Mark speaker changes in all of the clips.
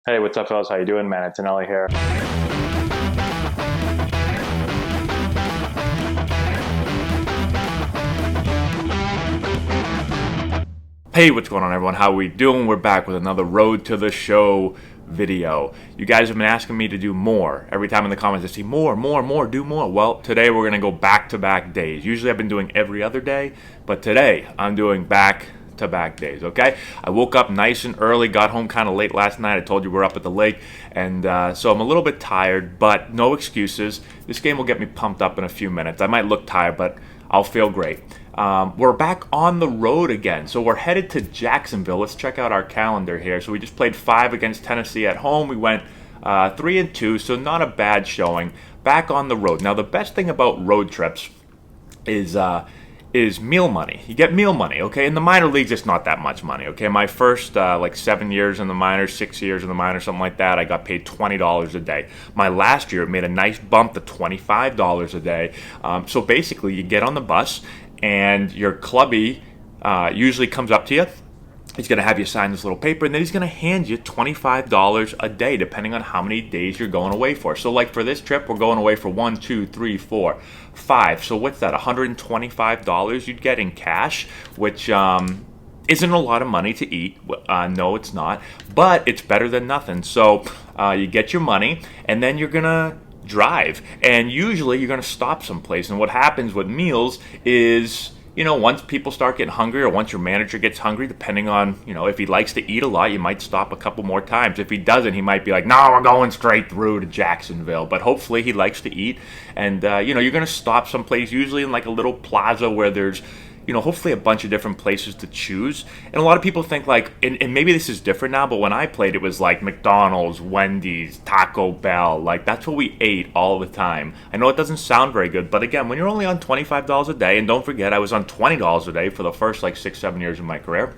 Speaker 1: Hey, what's up, fellas? How you doing, man? Antonelli here.
Speaker 2: Hey, what's going on, everyone? How we doing? We're back with another Road to the Show video. You guys have been asking me to do more. Every time in the comments I see more, do more. Well, today we're going to go back-to-back days. Usually I've been doing every other day, but today I'm doing back-to-back days, okay? I woke up nice and early, got home kind of late last night. I told you we're up at the lake, and so I'm a little bit tired, but no excuses. This game will get me pumped up in a few minutes. I might look tired, but I'll feel great. We're back on the road again. So we're headed to Jacksonville. Let's check out our calendar here. So we just played 5 against Tennessee at home. We went 3-2, so not a bad showing. Back on the road. Now, the best thing about road trips is meal money. You get meal money, okay? In the minor leagues, it's not that much money, okay? My first, 7 years in the minors, 6 years in the minors, something like that, I got paid $20 a day. My last year, it made a nice bump to $25 a day. So basically, you get on the bus, and your clubby usually comes up to you. He's going to have you sign this little paper, and then he's going to hand you $25 a day, depending on how many days you're going away for. So, like for this trip, we're going away for 1, 2, 3, 4, 5. So, what's that? $125 you'd get in cash, which isn't a lot of money to eat. No, it's not. But it's better than nothing. So, you get your money, and then you're going to drive. And usually, you're going to stop someplace. And what happens with meals is, once people start getting hungry or once your manager gets hungry, depending on, if he likes to eat a lot, you might stop a couple more times. If he doesn't, he might be like, no, we're going straight through to Jacksonville. But hopefully he likes to eat. And, you're going to stop someplace, usually in like a little plaza where there's, hopefully a bunch of different places to choose. And a lot of people think like, and maybe this is different now, but when I played, it was like McDonald's, Wendy's, Taco Bell. Like, that's what we ate all the time. I know it doesn't sound very good, but again, when you're only on $25 a day, and don't forget, I was on $20 a day for the first like 6, 7 years of my career.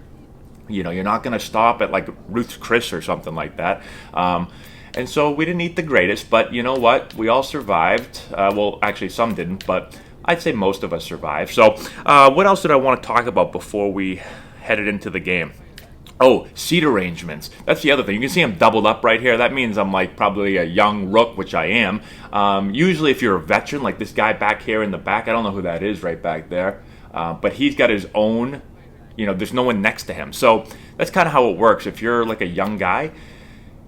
Speaker 2: You're not going to stop at like Ruth's Chris or something like that. And so we didn't eat the greatest, but you know what? We all survived. Well, actually, some didn't, but I'd say most of us survived. So what else did I want to talk about before we headed into the game? Oh, seat arrangements. That's the other thing. You can see I'm doubled up right here. That means I'm like probably a young rook, which I am. Usually if you're a veteran, like this guy back here in the back, I don't know who that is right back there, but he's got his own, there's no one next to him. So that's kind of how it works. If you're like a young guy,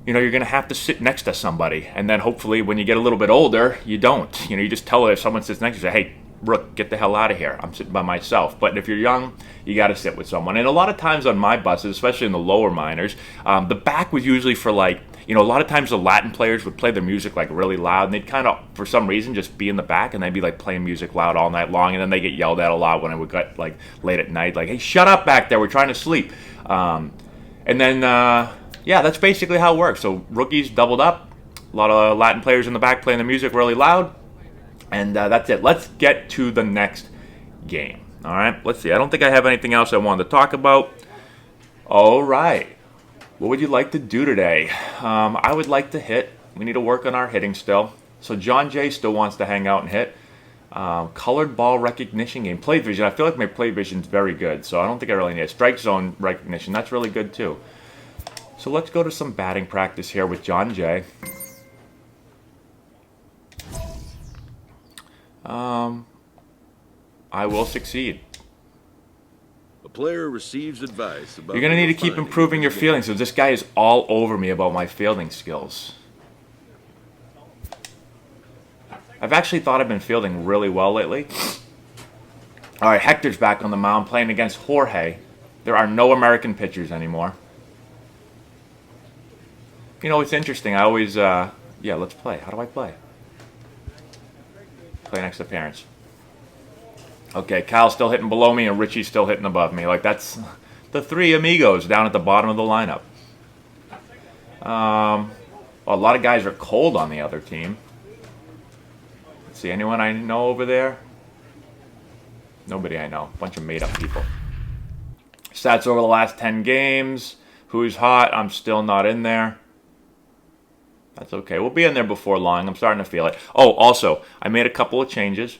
Speaker 2: you're going to have to sit next to somebody. And then hopefully when you get a little bit older, you don't. You just tell her if someone sits next to you, say, hey, Rook, get the hell out of here. I'm sitting by myself. But if you're young, you got to sit with someone. And a lot of times on my buses, especially in the lower minors, the back was usually for like, a lot of times the Latin players would play their music like really loud. And they'd kind of, for some reason, just be in the back. And they'd be like playing music loud all night long. And then they get yelled at a lot when it would get like late at night. Like, hey, shut up back there. We're trying to sleep. And then, yeah, that's basically how it works. So rookies doubled up. A lot of Latin players in the back playing the music really loud. And that's it. Let's get to the next game. All right, let's see. I don't think I have anything else I wanted to talk about. All right. What would you like to do today? I would like to hit. We need to work on our hitting still. So John Jay still wants to hang out and hit. Colored ball recognition game. Play vision. I feel like my play vision is very good, so I don't think I really need it. Strike zone recognition. That's really good, too. So let's go to some batting practice here with John Jay. I will succeed.
Speaker 3: A player receives advice about
Speaker 2: You're going to need to keep improving your fielding. So this guy is all over me about my fielding skills. I've actually thought I've been fielding really well lately. All right, Hector's back on the mound playing against Jorge. There are no American pitchers anymore. It's interesting. I always, yeah, let's play. How do I play? Play next to parents. Okay, Kyle's still hitting below me and Richie's still hitting above me. Like, that's the three amigos down at the bottom of the lineup. Well, a lot of guys are cold on the other team. Let's see, anyone I know over there? Nobody I know. Bunch of made-up people. Stats over the last 10 games. Who's hot? I'm still not in there. That's okay. We'll be in there before long. I'm starting to feel it. Oh, also, I made a couple of changes.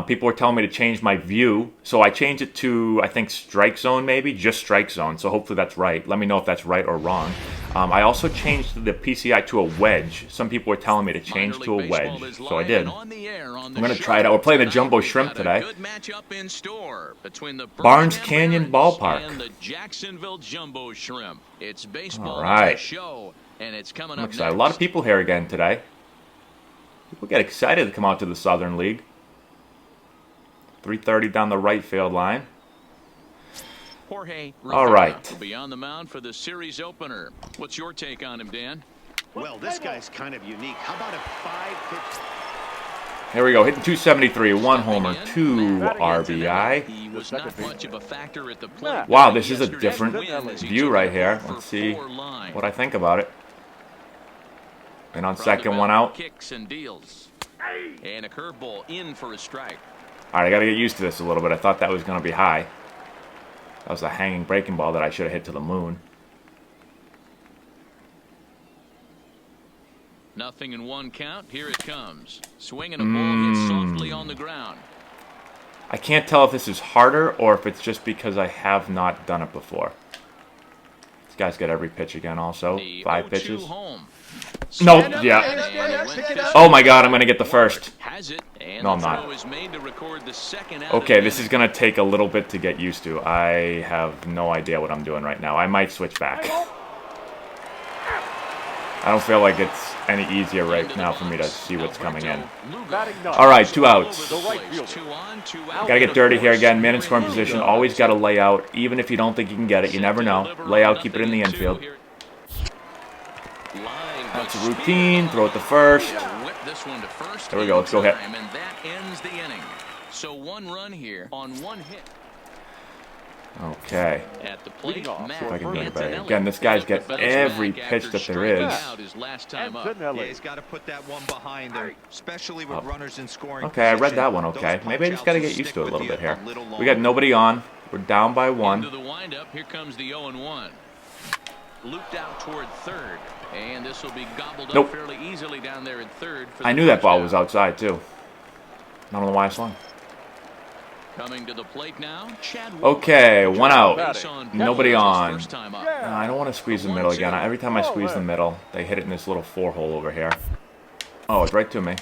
Speaker 2: People were telling me to change my view, so I changed it to, I think, strike zone maybe, just strike zone, so hopefully that's right. Let me know if that's right or wrong. I also changed the PCI to a wedge. Some people were telling me to change to a wedge, so I did. I'm going to try it out. We're playing the Jumbo Shrimp today. Barnes Canyon Ballpark. All right. I'm excited. A lot of people here again today. People get excited to come out to the Southern League. 3:30 down the right field line. All right.
Speaker 4: Will be on the mound for the series opener. What's your take on him, Dan?
Speaker 5: Well, this guy's kind of unique. How about a 5-pitch?
Speaker 2: Here we go. Hitting 273, 1 homer, 2 RBI.
Speaker 4: He was not much of a factor at the plate.
Speaker 2: Wow, this is a different view right here. Let's see what I think about it. And on second, 1 out.
Speaker 4: Kicks and deals. And a curveball in for a strike.
Speaker 2: All right, I got to get used to this a little bit. I thought that was going to be high. That was a hanging breaking ball that I should have hit to the moon.
Speaker 4: Nothing in 1 count. Here it comes. Swinging a ball hit softly on the ground.
Speaker 2: I can't tell if this is harder or if it's just because I have not done it before. This guy's got every pitch again also. 5 pitches. Nope, yeah. Oh my god, I'm going to get the first. No, I'm not. Okay, this is going to take a little bit to get used to. I have no idea what I'm doing right now. I might switch back. I don't feel like it's any easier right now for me to see what's coming in. All right, 2 outs. Got to get dirty here again. Man in scoring position. Always got to lay out. Even if you don't think you can get it, you never know. Lay out, keep it in the infield. That's a routine. Throw it to first. There we go. Let's go hit.
Speaker 4: And that ends the inning. So 1 run here on 1 hit.
Speaker 2: Okay.
Speaker 4: At the plate,
Speaker 2: See if I can do it better. Again, this guy's got every pitch that there is.
Speaker 5: Yeah, he's got to put that one behind him, especially with runners in scoring.
Speaker 2: Okay, I read that one okay. Maybe I just got to get used to it a little bit here. We got nobody on. We're down by 1.
Speaker 4: Into the windup. Here comes the 0-1. Looped out toward third. And this will be gobbled up fairly easily down there in third.
Speaker 2: I knew that ball was outside too. I don't know why I swung.
Speaker 4: Coming to the plate now.
Speaker 2: Okay, 1 out. Nobody on. I don't want to squeeze the middle again. Every time I squeeze the middle, they hit it in this little 4-hole over here. Oh, it's right to me.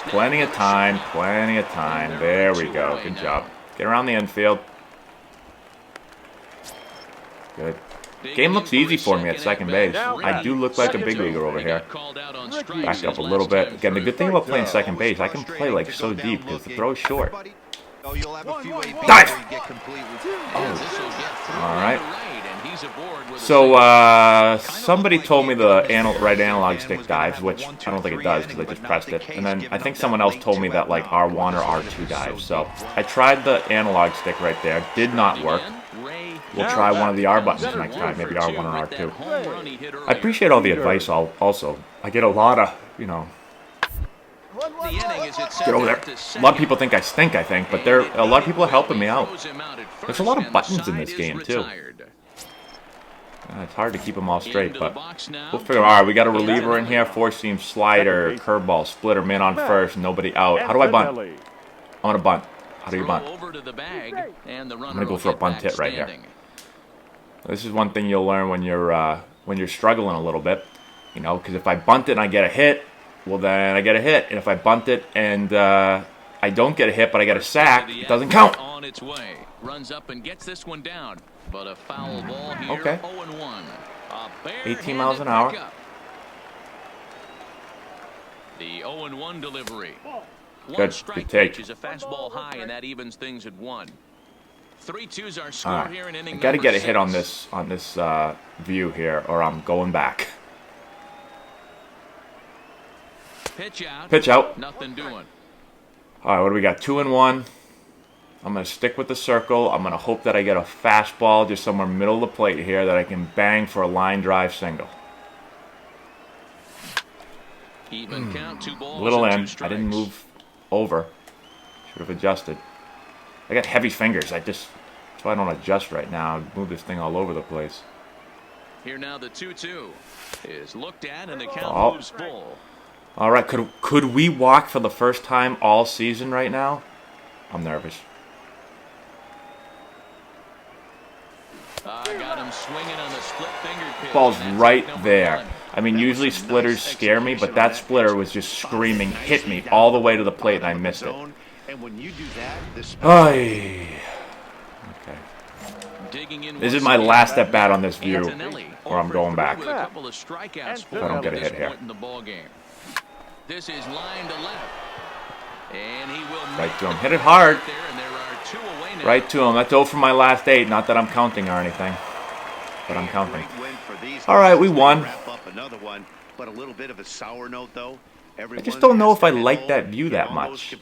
Speaker 2: Plenty of time, plenty of time. There we go. Good job. Get around the infield. Good. Game looks easy for me at second base. I do look like a big leaguer over here. Back up a little bit. Again, the good thing about playing second base, I can play like so deep because the throw is short. Dive! All right. So somebody told me the right analog stick dives, which I don't think it does because I just pressed it. And then I think someone else told me that like R1 or R2 dives. So I tried the analog stick right there. Did not work. We'll try one of the R buttons next time, maybe R1 or R2. I appreciate all the advice also. I get a lot of, you know, get over there. A lot of people think I stink, I think, but a lot of people are helping me out. There's a lot of buttons in this game, too. It's hard to keep them all straight, but we'll figure out. All right, we got a reliever in here, 4-seam slider, curveball, splitter, man on first, nobody out. How do I bunt? I'm going to bunt. How do you bunt? I'm going to go for a bunt hit right here. This is one thing you'll learn when you're struggling a little bit, you know, because if I bunt it and I get a hit, well then I get a hit, and if I bunt it and I don't get a hit but I get a sack, it doesn't count.
Speaker 4: On its way, runs up and gets this one down, but a foul ball here.
Speaker 2: Okay.
Speaker 4: 0-1.
Speaker 2: 18 miles an hour.
Speaker 4: The 0-1 delivery.
Speaker 2: Good take.
Speaker 4: Is a fastball high, and that evens things at 1. 3-2's our score here in inning.
Speaker 2: I got to get a
Speaker 4: 6.
Speaker 2: hit on this view here, or I'm going back. Pitch out.
Speaker 4: Nothing doing.
Speaker 2: All right, what do we got? 2-1. I'm going to stick with the circle. I'm going to hope that I get a fastball just somewhere middle of the plate here that I can bang for a line drive single.
Speaker 4: Even count, 2 balls
Speaker 2: Little
Speaker 4: and 2
Speaker 2: in.
Speaker 4: strikes.
Speaker 2: I didn't move over. Should have adjusted. I got heavy fingers. That's why I don't adjust right now. I move this thing all over the place.
Speaker 4: Here now the 2-2 is looked at and the count moves full.
Speaker 2: All right, could we walk for the first time all season right now? I'm nervous.
Speaker 4: Got him swinging on the split fingered pitch.
Speaker 2: Ball's right there. I mean, usually splitters scare me, but that splitter was just screaming, hit me all the way to the plate, and I missed it. Okay. This is my last at bat on this view, or I'm going back. If I don't get a hit here.
Speaker 4: This is line to left. And he will
Speaker 2: right to him. Hit it hard. Right to him. That's 0 for my last 8. Not that I'm counting or anything, but I'm counting. All right, we won. I just don't know if I like that view that much.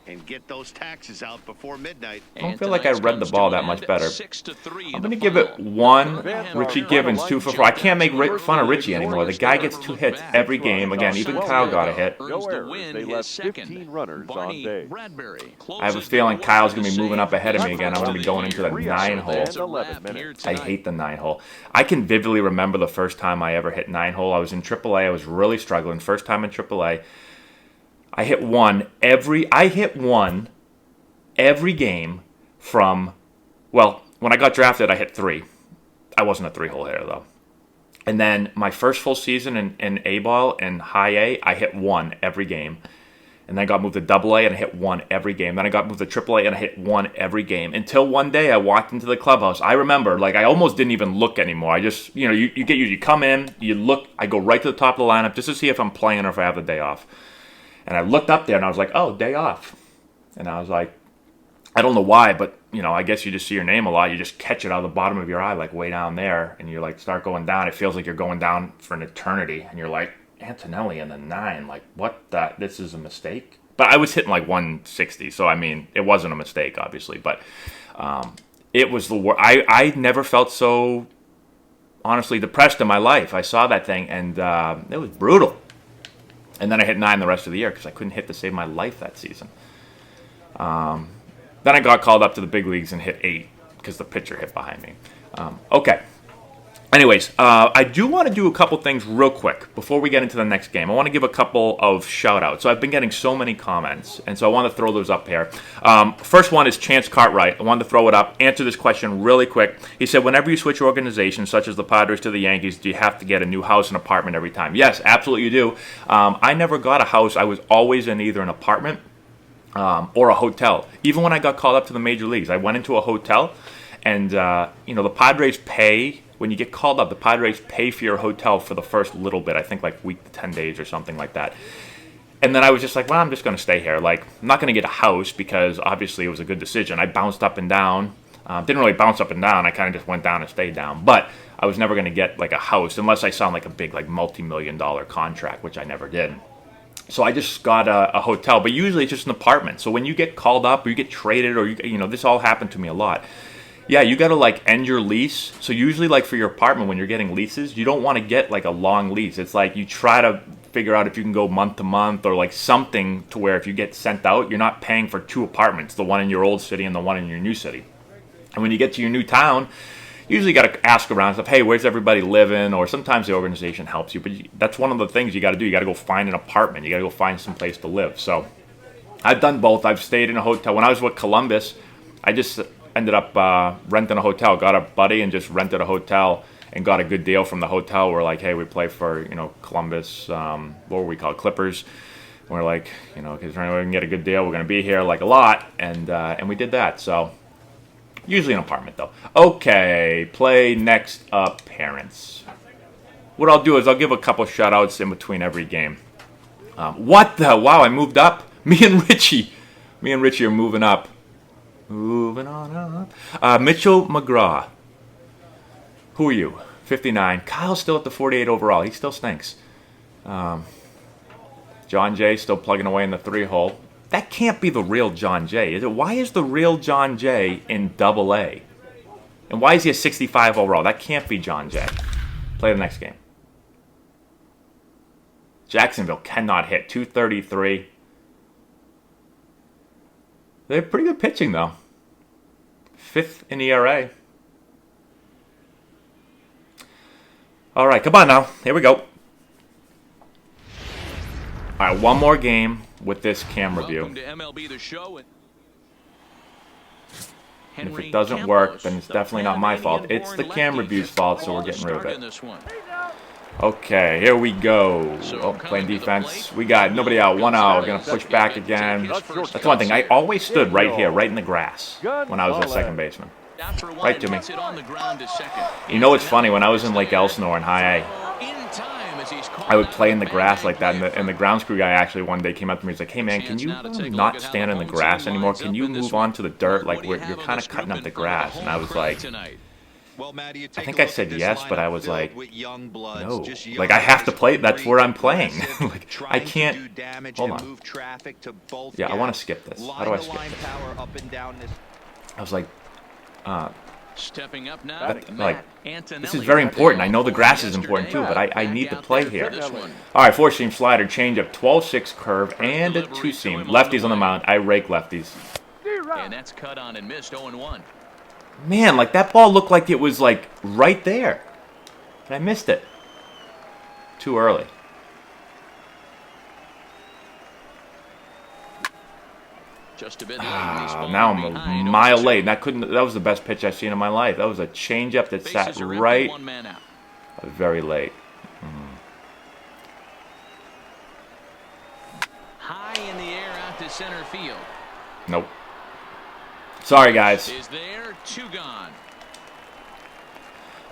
Speaker 5: And get those taxes out before midnight.
Speaker 2: I don't feel like I read the ball that much better. I'm going to give it 1 Richie Gibbons, 2 for 4. I can't make fun of Richie anymore. The guy gets 2 hits every game. Again, even Kyle got a hit.
Speaker 1: They left 15 runners on base.
Speaker 2: I have a feeling Kyle's going to be moving up ahead of me again. I'm going to be going into the 9 hole. I hate the 9 hole. I can vividly remember the first time I ever hit 9 hole. I was in AAA. I was really struggling. First time in AAA. I hit one every game from, well, when I got drafted, I hit 3. I wasn't a 3-hole hitter, though. And then my first full season in A-ball and high A, I hit 1 every game. And then I got moved to AA and I hit 1 every game. Then I got moved to AAA and I hit 1 every game. Until one day I walked into the clubhouse. I remember, like, I almost didn't even look anymore. I just, you come in, you look, I go right to the top of the lineup just to see if I'm playing or if I have the day off. And I looked up there and I was like, oh, day off. And I was like, I don't know why, but, I guess you just see your name a lot. You just catch it out of the bottom of your eye, like way down there. And you like start going down. It feels like you're going down for an eternity. And you're like, Antonelli in the 9. Like, what the? This is a mistake? But I was hitting like 160. So, I mean, it wasn't a mistake, obviously. But it was the worst. I never felt so, honestly, depressed in my life. I saw that thing and it was brutal. And then I hit 9 the rest of the year because I couldn't hit to save my life that season. Then I got called up to the big leagues and hit 8 because the pitcher hit behind me. Okay. Anyways, I do want to do a couple things real quick before we get into the next game. I want to give a couple of shout-outs. So I've been getting so many comments, and so I want to throw those up here. First one is Chance Cartwright. I wanted to throw it up, answer this question really quick. He said, whenever you switch organizations, such as the Padres to the Yankees, do you have to get a new house and apartment every time? Yes, absolutely you do. I never got a house. I was always in either an apartment or a hotel. Even when I got called up to the major leagues, I went into a hotel, and the Padres pay. When you get called up, the Padres pay for your hotel for the first little bit. I think like week to 10 days or something like that. And then I was just like, well, I'm just going to stay here. Like, I'm not going to get a house because obviously it was a good decision. I bounced up and down. Didn't really bounce up and down. I kind of just went down and stayed down. But I was never going to get like a house unless I signed like a big like multi-million-dollar contract, which I never did. So I just got a hotel. But usually it's just an apartment. So when you get called up or you get traded or, this all happened to me a lot. Yeah, you got to like end your lease. So usually like for your apartment when you're getting leases, you don't want to get like a long lease. It's like you try to figure out if you can go month to month or like something to where if you get sent out, you're not paying for 2 apartments, the one in your old city and the one in your new city. And when you get to your new town, usually you got to ask around stuff, hey, where's everybody living? Or sometimes the organization helps you. But that's one of the things you got to do. You got to go find an apartment. You got to go find some place to live. So I've done both. I've stayed in a hotel. When I was with Columbus, I just ended up renting a hotel. Got a buddy and just rented a hotel and got a good deal from the hotel. We're like, hey, we play for Columbus. What were we called? Clippers. We're like, because we can get a good deal. We're going to be here like a lot, and we did that. So usually an apartment though. Okay, play next appearance. What I'll do is I'll give a couple shout outs in between every game. What the? Wow, I moved up. Me and Richie are moving up. Moving on up. Mitchell McGraw. Who are you? 59. Kyle's still at the 48 overall. He still stinks. John Jay still plugging away in the 3-hole. That can't be the real John Jay, is it? Why is the real John Jay in AA? And why is he a 65 overall? That can't be John Jay. Play the next game. Jacksonville cannot hit. 233. They have pretty good pitching, though. 5th in ERA. All right, come on now. Here we go. All right, one more game with this camera
Speaker 4: Welcome
Speaker 2: view.
Speaker 4: to MLB The Show.
Speaker 2: And if it doesn't work, then it's definitely not my fault. It's the camera view's fault, so we're getting rid of it. Okay, here we go. Oh, playing defense. We got nobody out, 1 out. Gonna push back again. That's one thing. I always stood right here, right in the grass, when I was a second baseman. Right to me. You know what's funny? When I was in Lake Elsinore in High A, I would play in the grass like that, and the grounds crew guy actually one day came up to me and was like, "Hey man, can you not stand in the grass anymore? Can you move on to the dirt? Like you're kind of cutting up the grass." And I was like, I think I said yes, but I was like, no. Like I have to play. That's where I'm playing. Like I can't. Hold on. Yeah, I want to skip this. How do I skip this? I was like,
Speaker 4: stepping up now.
Speaker 2: This is very important. I know the grass is important too, but I need to play here. All right, 4-seam slider, changeup, 12-6 curve, and a 2-seam. Lefties on the mound. I rake lefties.
Speaker 4: And that's cut on and missed. 0-1.
Speaker 2: Man, like that ball looked like it was like right there. And I missed it. Too early.
Speaker 4: Just a bit
Speaker 2: now I'm a mile late. That was the best pitch I've seen in my life. That was a changeup that sat right. Very late.
Speaker 4: High in the air out to center field.
Speaker 2: Nope. Sorry, guys.
Speaker 4: Is there 2 gone?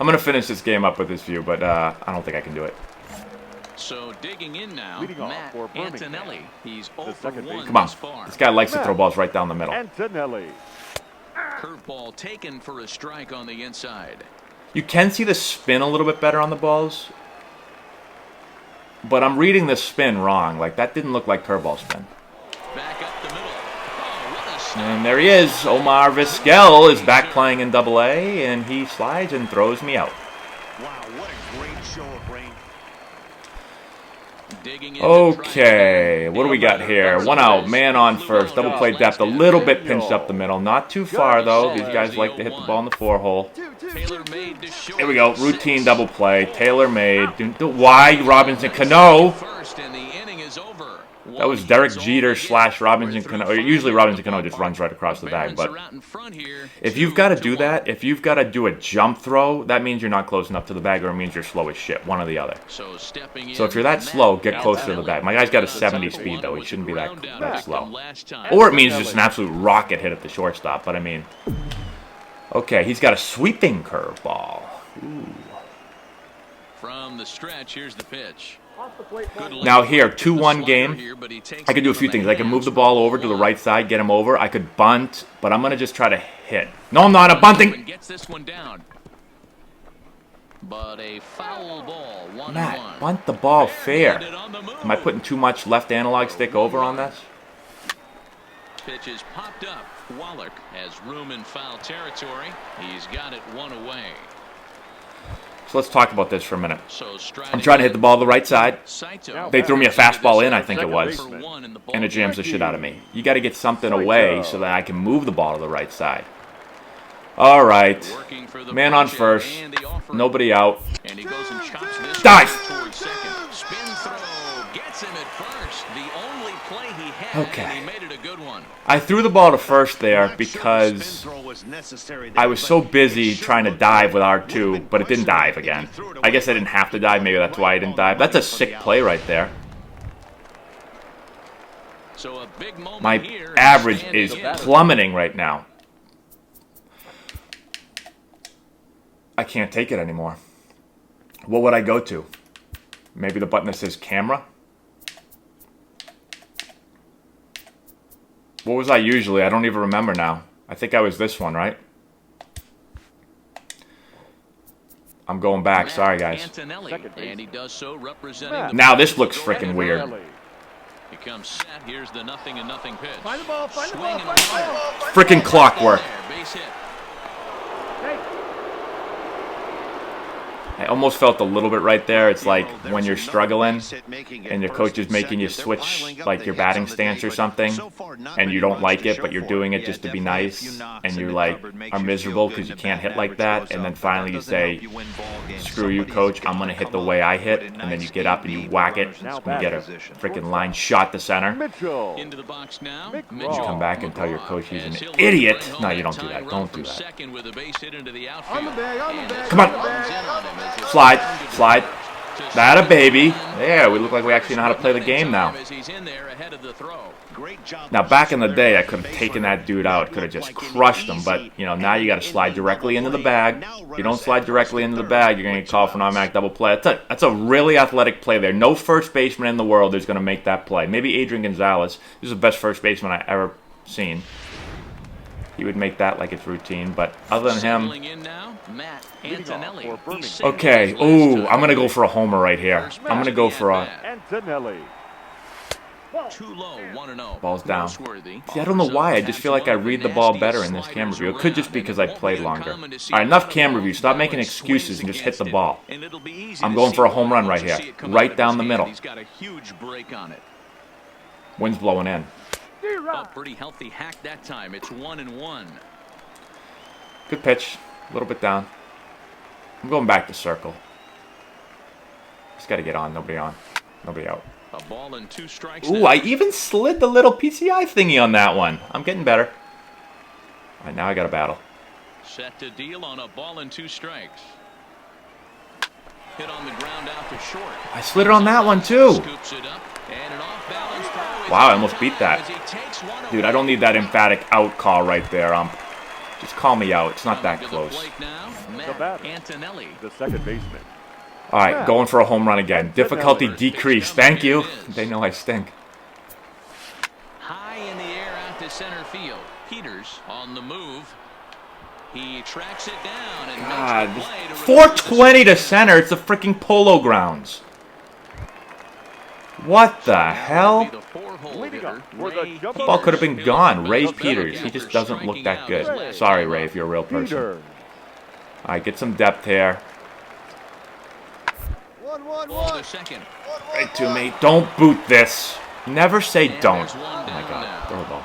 Speaker 2: I'm gonna finish this game up with this view, but I don't think I can do it.
Speaker 4: So digging in now, Matt Antonelli. He's 0 for 1
Speaker 2: Come on.
Speaker 4: thus far.
Speaker 2: This guy likes to throw balls right down the middle.
Speaker 1: Antonelli.
Speaker 4: Curveball taken for a strike on the inside.
Speaker 2: You can see the spin a little bit better on the balls, but I'm reading the spin wrong. Like that didn't look like curveball spin.
Speaker 4: Back up the middle. Oh, what a snap.
Speaker 2: And there he is. Omar Vizquel is back playing in Double-A, and he slides and throws me out.
Speaker 5: Wow, what a great show of brain.
Speaker 2: Okay, what do we got here? 1 out, man on first, double play depth, a little bit pinched up the middle. Not too far, though. These guys like to hit the ball in the 4-hole. Here we go, routine double play, tailor-made. Why Robinson Cano? That was Derek Jeter / Robinson Cano. Usually Robinson Cano just runs right across the bag, but if you've got to do that, if you've got to do a jump throw, that means you're not close enough to the bag, or it means you're slow as shit, one or the other. So if you're that slow, get closer to the bag. My guy's got a 70 speed, though. He shouldn't be that slow. Or it means just an absolute rocket hit at the shortstop, but I mean... Okay, he's got a sweeping curveball. Ooh.
Speaker 4: From the stretch, here's the pitch.
Speaker 2: Now here, 2-1 game. I could do a few things. I could move the ball over to the right side, get him over. I could bunt, but I'm going to just try to hit. No, I'm not. I'm bunting.
Speaker 4: Gets this one down. But a foul ball.
Speaker 2: Matt, bunt the ball fair. Am I putting too much left analog stick over on this?
Speaker 4: Pitch is popped up. Wallach has room in foul territory. He's got it 1 away.
Speaker 2: So let's talk about this for a minute. I'm trying to hit the ball to the right side. They threw me a fastball in, I think it was, and it jams the shit out of me. You got to get something away so that I can move the ball to the right side. All right. Man on first. Nobody out. Dive! Okay. I threw the ball to first there because I was so busy trying to dive with R2, but it didn't dive again. I guess I didn't have to dive. Maybe that's why I didn't dive. That's a sick play right there. My average is plummeting right now. I can't take it anymore. What would I go to? Maybe the button that says camera? What was I usually? I don't even remember now. I think I was this one, right? I'm going back. Sorry, guys. Now this looks freaking weird.
Speaker 4: Becomes set. Here's the 0-0 pitch.
Speaker 5: Find the ball, find the ball,
Speaker 2: freaking clockwork. I almost felt a little bit right there. It's like when you're struggling and your coach is making you switch like your batting stance or something, and you don't like it, but you're doing it just to be nice, and you like are miserable because you can't hit like that, and then finally you say, screw you, coach, I'm going to hit the way I hit, and then you get up and you whack it, and you get a freaking line shot to center.
Speaker 4: Into the box now.
Speaker 2: You come back and tell your coach he's an idiot. No, you don't do that. Don't do that. Come on. Slide. That a baby. Yeah, we look like we actually know how to play the game now. Now, back in the day, I could have taken that dude out, could have just crushed him, but, you know, now you got to slide directly into the bag. If you don't slide directly into the bag, you're going to get called for an automatic double play. That's a really athletic play there. No first baseman in the world is going to make that play. Maybe Adrian Gonzalez. He's the best first baseman I've ever seen. He would make that like it's routine, but other than him... Okay, ooh, I'm going to go for a homer right here. I'm going to go for a...
Speaker 1: Antonelli.
Speaker 4: Too low, 1-0.
Speaker 2: Ball's down. See, I don't know why. I just feel like I read the ball better in this camera view. It could just be because I played longer. All right, enough camera view. Stop making excuses and just hit the ball. I'm going for a home run right here. Right down the middle. Wind's blowing in.
Speaker 4: A pretty healthy hack that time. It's 1-1.
Speaker 2: Good pitch. A little bit down. I'm going back to circle. Just got to get on. Nobody on. Nobody out.
Speaker 4: A ball and 2 strikes.
Speaker 2: Ooh, I even slid the little PCI thingy on that one. I'm getting better. All right, now I got to battle.
Speaker 4: Set to deal on a ball and 2 strikes. Hit on the ground out to short.
Speaker 2: I slid it on that one too.
Speaker 4: Scoops it up and an off-balance throw.
Speaker 2: Wow, I almost beat that. Dude, I don't need that emphatic out call right there. Just call me out. It's not that close.
Speaker 4: Antonelli,
Speaker 1: the second baseman.
Speaker 2: All right, going for a home run again. Difficulty decreased. Thank you. They know I stink.
Speaker 4: High in the air out to center field. Peters on the move. He tracks it down and
Speaker 2: God, 420 to center. It's the freaking Polo Grounds. What the hell? The ball could have been gone. Ray Peters. He just doesn't look that good. Sorry, Ray, if you're a real person. All right, get some depth here. Right to me. Don't boot this. Never say don't. Oh my God. Throw the ball.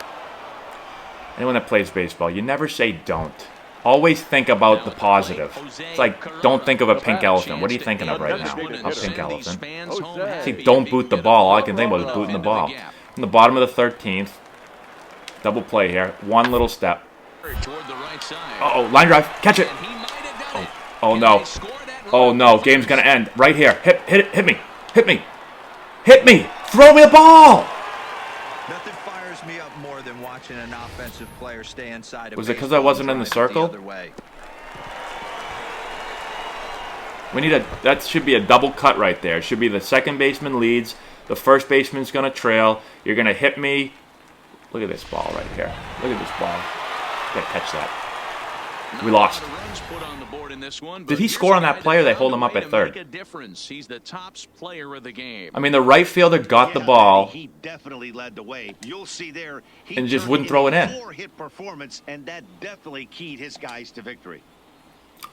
Speaker 2: Anyone that plays baseball, you never say don't. Always think about the positive. It's like, don't think of a pink elephant. What are you thinking of right now? A pink elephant. See, don't boot the ball. All I can think about is booting the ball. In the bottom of the 13th. Double play here. One little step. Uh-oh, line drive. Catch it. Oh no. Oh no, game's gonna end. Right here. Hit me. Hit me. Hit me. Throw me the ball.
Speaker 5: Nothing fires me up more than watching an offensive player stay inside.
Speaker 2: Was it because I wasn't in the circle? We need that should be a double cut right there. It should be the second baseman leads. The first baseman's gonna trail. You're gonna hit me. Look at this ball right here. Look at this ball. Gotta catch that. We lost. Did he score on that play or they hold him up at third?
Speaker 4: He's the top player of the game.
Speaker 2: I mean, the right fielder got the ball.
Speaker 6: He definitely led the way. You'll see there.
Speaker 2: And just wouldn't throw it in.
Speaker 6: 4-hit performance, and that definitely keyed his guys to victory.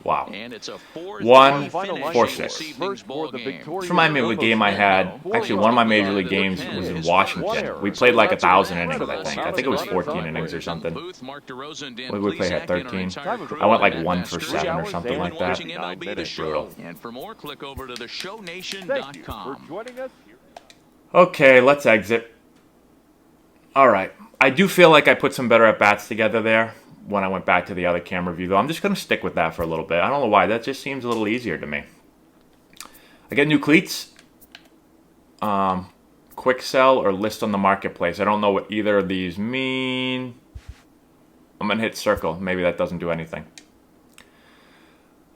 Speaker 2: Wow.
Speaker 4: And it's a
Speaker 2: 4-6.
Speaker 4: This
Speaker 2: reminds me of a game I had. Actually, one of my major league games was in Washington. We played like 1,000 innings, I think. I think it was 14 innings or something. What did we play at 13? I went like 1 for 7 or something like that. It's brutal.
Speaker 4: And for more, click over to theshownation.com.
Speaker 2: Okay, let's exit. All right. I do feel like I put some better at-bats together there when I went back to the other camera view, though. I'm just going to stick with that for a little bit. I don't know why. That just seems a little easier to me. I get new cleats. Quick sell or list on the marketplace. I don't know what either of these mean. I'm going to hit circle. Maybe that doesn't do anything.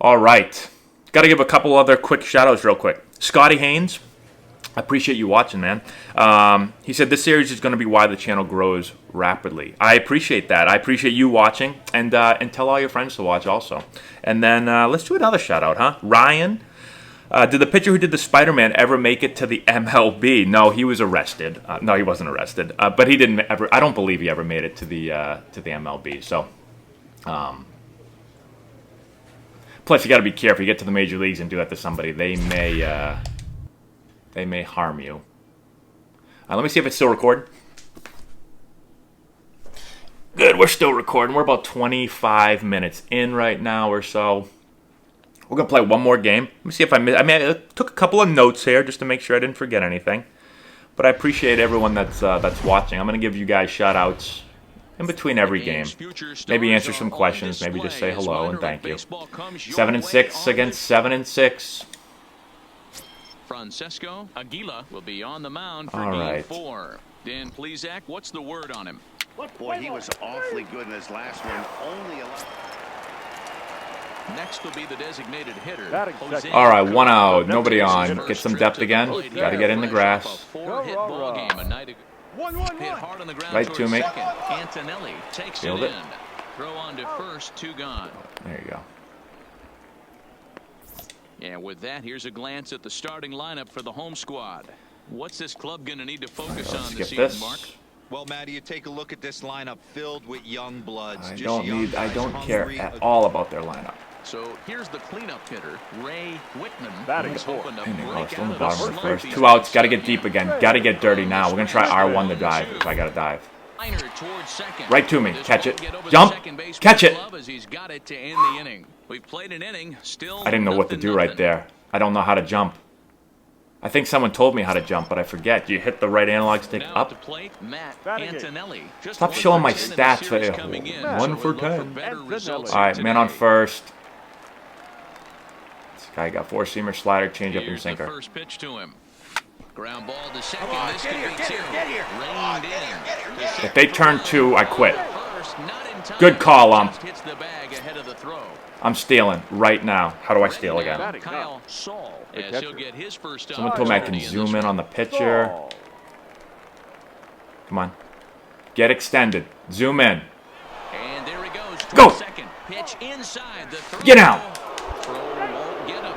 Speaker 2: All right. Got to give a couple other quick shout-outs real quick. Scotty Haynes. I appreciate you watching, man. He said this series is going to be why the channel grows rapidly. I appreciate that. I appreciate you watching, and tell all your friends to watch also. And then let's do another shout out, huh? Ryan, did the pitcher who did the Spider-Man ever make it to the MLB? No, he was arrested. No, he wasn't arrested, but he didn't ever. I don't believe he ever made it to the MLB. So. Plus, you got to be careful. You get to the major leagues and do that to somebody, they may harm you. Let me see if it's still recording. Good, we're still recording. We're about 25 minutes in right now or so. We're gonna play one more game. Let me see if I took a couple of notes here just to make sure I didn't forget anything. But I appreciate everyone that's watching. I'm gonna give you guys shout-outs in between every game. Maybe answer some questions. Maybe just say hello and thank you. 7-6 against 7-6.
Speaker 4: Francesco Aguila will be on the mound for
Speaker 2: All
Speaker 4: game
Speaker 2: right.
Speaker 4: 4. Dan Plesac, what's the word on him?
Speaker 6: Boy, he was awfully good in his last one.
Speaker 4: Next will be the designated hitter. Jose.
Speaker 2: All right, 1 out. Nobody on. Get some depth again. Got to get in the grass.
Speaker 4: Hit hard on the ground
Speaker 2: Right to me.
Speaker 4: second. Antonelli takes
Speaker 2: Field
Speaker 4: it
Speaker 2: it.
Speaker 4: in. Throw on to first, 2 gone.
Speaker 2: There you go.
Speaker 4: And with that, here's a glance at the starting lineup for the home squad. What's this club going to need to focus on this
Speaker 2: Skip
Speaker 4: season, Mark?
Speaker 2: this.
Speaker 5: Well, Matty, you take a look at this lineup filled with young bloods.
Speaker 2: I don't care at all about their lineup.
Speaker 4: So here's the cleanup hitter, Ray Whitman.
Speaker 1: Batting
Speaker 4: Hoping to break
Speaker 2: Still on the
Speaker 4: out
Speaker 2: bottom
Speaker 4: of
Speaker 2: of the
Speaker 4: slump
Speaker 2: first.
Speaker 4: he's
Speaker 2: 2 outs.
Speaker 4: been
Speaker 2: Got to get
Speaker 4: stuck in.
Speaker 2: deep again. Got to get dirty now. We're going to try R1 to dive if I got to dive. Right to me. Catch it. Jump. Catch it.
Speaker 4: He's got it to end the inning. We've played an inning. Still
Speaker 2: I didn't know what to do right there. I don't know how to jump. I think someone told me how to jump, but I forget. You hit the right analog stick
Speaker 4: Now
Speaker 2: up.
Speaker 4: at the plate, Matt Antonelli. Just
Speaker 2: Stop
Speaker 4: 1
Speaker 2: showing my
Speaker 4: for 10 in the
Speaker 2: stats.
Speaker 4: series coming in.
Speaker 2: 1 for
Speaker 4: So we'll look
Speaker 2: 10.
Speaker 4: better results
Speaker 2: All right,
Speaker 4: here
Speaker 2: man on
Speaker 4: today.
Speaker 2: first. This guy got 4-seamer, slider, changeup, and
Speaker 4: Here's the
Speaker 2: sinker.
Speaker 4: first pitch to him. Ground ball to second. This could be 2. Reined in.
Speaker 2: If they turn 2, I quit.
Speaker 4: First, not in time.
Speaker 2: Good call,
Speaker 4: Just hits the bag ahead of the throw.
Speaker 2: I'm stealing right now. How do I steal
Speaker 4: Right
Speaker 2: again?
Speaker 4: now, Kyle Saul, as he'll get his first
Speaker 2: Someone told me I can
Speaker 4: opportunity
Speaker 2: zoom
Speaker 4: this
Speaker 2: in on the pitcher. Come on. Get extended. Zoom in.
Speaker 4: And there he goes.
Speaker 2: Go.
Speaker 4: Second pitch inside the throw.
Speaker 2: Get out.
Speaker 4: Throw won't get him.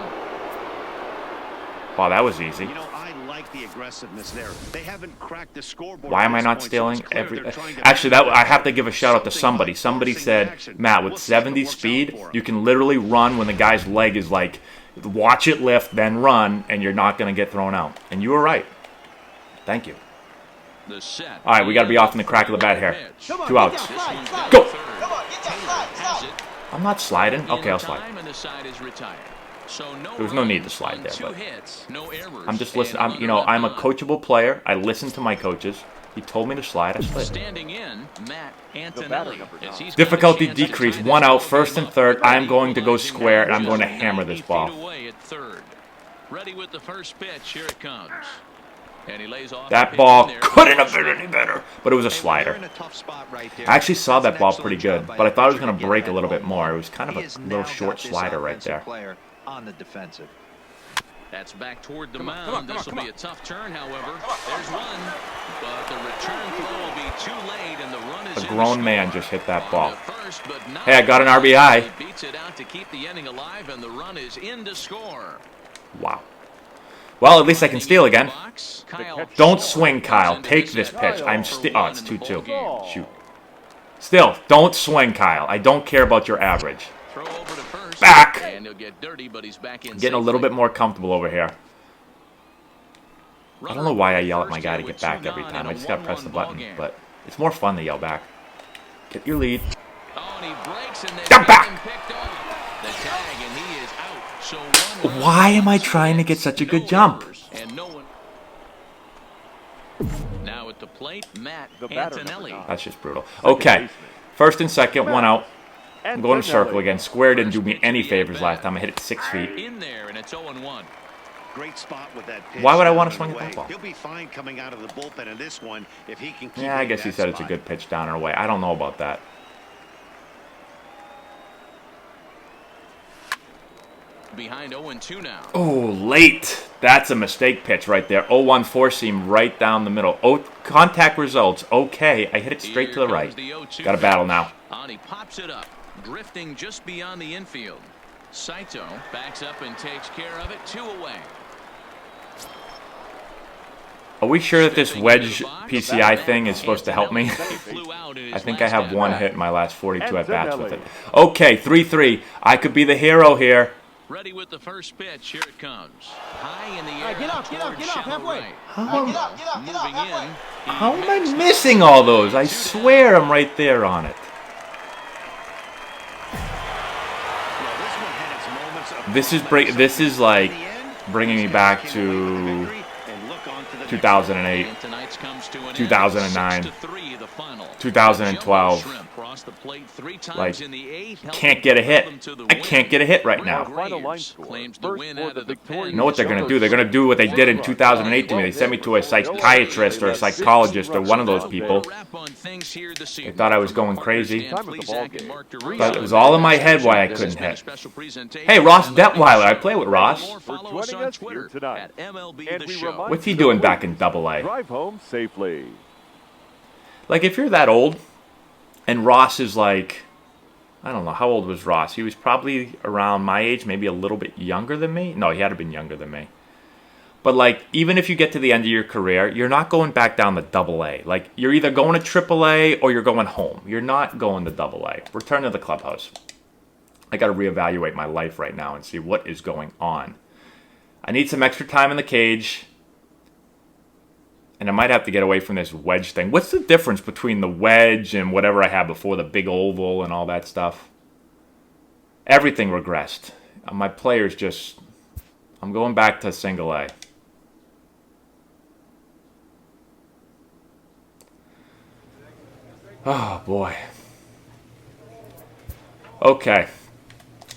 Speaker 2: Wow, that was easy.
Speaker 6: You know, I like the aggressiveness there. They haven't cracked the scoreboard.
Speaker 2: Why am I not stealing every? Actually, that I have to give a shout out to somebody. Somebody said, Matt, with 70 speed, you can literally run when the guy's leg is like, watch it lift, then run, and you're not going to get thrown out. And you were right. Thank you.
Speaker 4: The set.
Speaker 2: All right, we got to be off in the crack of the bat here.
Speaker 4: Pitch.
Speaker 2: 2 outs.
Speaker 4: This one's down
Speaker 2: Go.
Speaker 4: third. Has it.
Speaker 2: I'm not sliding. Okay, I'll slide.
Speaker 4: And the side is retired. So
Speaker 2: There was no need to slide there, but
Speaker 4: hits, no errors,
Speaker 2: I'm just listening. I'm a coachable player. I listen to my coaches. He told me to slide. I slid.
Speaker 4: Standing in, Matt Antonelli. As he's got a
Speaker 2: Difficulty
Speaker 4: chance to
Speaker 2: decrease.
Speaker 4: tie
Speaker 2: 1
Speaker 4: this
Speaker 2: out,
Speaker 4: ball
Speaker 2: first
Speaker 4: game
Speaker 2: and
Speaker 4: up.
Speaker 2: third. I'm going to go
Speaker 4: Equalizing
Speaker 2: square, and
Speaker 4: now
Speaker 2: I'm going to
Speaker 4: just
Speaker 2: hammer this
Speaker 4: 90
Speaker 2: ball.
Speaker 4: feet away at third. Ready with the first pitch. Here it comes. And he lays off
Speaker 2: That
Speaker 4: the
Speaker 2: ball
Speaker 4: pitch in there.
Speaker 2: couldn't have been any better, but it was a
Speaker 5: Hey,
Speaker 2: slider.
Speaker 5: you're in a tough spot right there.
Speaker 2: I actually saw
Speaker 5: That's
Speaker 2: that ball
Speaker 5: an
Speaker 2: pretty
Speaker 5: excellent
Speaker 2: good,
Speaker 5: job
Speaker 2: but I
Speaker 5: by
Speaker 2: thought it was
Speaker 5: the
Speaker 2: going to
Speaker 5: pitcher
Speaker 2: break a
Speaker 5: getting
Speaker 2: little
Speaker 5: that
Speaker 2: bit
Speaker 5: ball.
Speaker 2: more. It was kind of
Speaker 5: He
Speaker 2: a
Speaker 5: has
Speaker 2: little
Speaker 5: now
Speaker 2: short
Speaker 5: got this
Speaker 2: slider right
Speaker 5: offensive
Speaker 2: there.
Speaker 5: player on the defensive.
Speaker 4: That's back toward the mound. This will be a tough turn, however. There's one, but the return throw will be too late, and the run is
Speaker 2: A
Speaker 4: in
Speaker 2: grown
Speaker 4: to
Speaker 2: man
Speaker 4: score.
Speaker 2: just hit that
Speaker 4: On
Speaker 2: ball.
Speaker 4: to first, but not
Speaker 2: Hey, I got an
Speaker 4: before
Speaker 2: RBI.
Speaker 4: he beats it out to keep the inning alive, and the run is in to score.
Speaker 2: Wow. Well, at least I can steal again.
Speaker 4: Box, Kyle
Speaker 2: Don't
Speaker 4: Saul
Speaker 2: swing,
Speaker 4: comes
Speaker 2: Kyle.
Speaker 4: into
Speaker 2: Take
Speaker 4: the
Speaker 2: this
Speaker 4: set
Speaker 2: pitch.
Speaker 4: for
Speaker 2: I'm still.
Speaker 4: one
Speaker 2: Oh, it's
Speaker 4: in the
Speaker 2: 2-2.
Speaker 4: ballgame.
Speaker 2: Shoot. Still, don't swing, Kyle. I don't care about your average.
Speaker 4: Throw over to first.
Speaker 2: Back.
Speaker 4: And he'll get dirty, but he's back in.
Speaker 2: Getting a little
Speaker 4: safely.
Speaker 2: bit more comfortable over here. I don't know why I yell at my
Speaker 4: First
Speaker 2: guy to
Speaker 4: here
Speaker 2: get
Speaker 4: with
Speaker 2: back
Speaker 4: 2
Speaker 2: every
Speaker 4: gone
Speaker 2: time.
Speaker 4: in
Speaker 2: I
Speaker 4: a
Speaker 2: just got to press the
Speaker 4: 1-1
Speaker 2: button.
Speaker 4: ballgame.
Speaker 2: But it's more fun to yell back. Get your lead.
Speaker 4: Oh, and he breaks, and they
Speaker 2: Get back.
Speaker 4: him picked off. The tag, and he is out. So 1-1.
Speaker 2: Why am I trying to get such a good jump?
Speaker 4: And no one. Now at the plate, Matt
Speaker 1: batter, number
Speaker 4: Antonelli.
Speaker 1: 9.
Speaker 2: That's just brutal. Okay. First and second, 1 out. I'm going to circle again. Square didn't do me any favors last time. I hit it 6 feet.
Speaker 4: In there, and it's 0-1.
Speaker 6: Great spot with that pitch.
Speaker 2: Why would I want to
Speaker 6: down
Speaker 2: swing
Speaker 6: and
Speaker 2: at that
Speaker 6: away.
Speaker 2: ball?
Speaker 6: He'll be fine coming out of the bullpen in this one if he can keep
Speaker 2: Yeah, I
Speaker 6: hitting
Speaker 2: guess he
Speaker 6: that
Speaker 2: said it's a
Speaker 6: spot.
Speaker 2: good pitch down and away. I don't know about that.
Speaker 4: Behind 0-2 now.
Speaker 2: Oh, late. That's a mistake pitch right there. 0-1 4-seam right down the middle. Oh, contact results. Okay, I hit it straight to the right. Got a battle now.
Speaker 4: And he pops it up, drifting just beyond the infield. Saito backs up and takes care of it. 2 away.
Speaker 2: we sure that this wedge PCI thing is supposed to help me? I think I have one hit in my last 42 at-bats with it. Okay, 3-3. I could be the hero here.
Speaker 4: Ready with the first pitch. Here it comes. High in the air.
Speaker 7: Get up, halfway.
Speaker 4: Right.
Speaker 2: How am I missing all those? I swear I'm right there on it. This is like bringing me back to 2008, 2009, 2012. Like, can't get a hit. I can't get a hit right now. You know what they're going to do? They're going to do what they did in 2008 to me. They sent me to a psychiatrist or a psychologist or one of those people. They thought I was going crazy. But it was all in my head why I couldn't hit. Hey, Ross Detweiler. I play with Ross. What's he doing back in Double-A?
Speaker 1: Drive home safely.
Speaker 2: Like, if you're that old, and Ross is like, I don't know, how old was Ross? He was probably around my age, maybe a little bit younger than me. No, he had to have been younger than me. But, like, even if you get to the end of your career, you're not going back down to Double-A. Like, you're either going to Triple-A or you're going home. You're not going to Double-A. Return to the clubhouse. I got to reevaluate my life right now and see what is going on. I need some extra time in the cage. And I might have to get away from this wedge thing. What's the difference between the wedge and whatever I had before, the big oval and all that stuff? Everything regressed. My players just... I'm going back to single A. Oh, boy. Okay.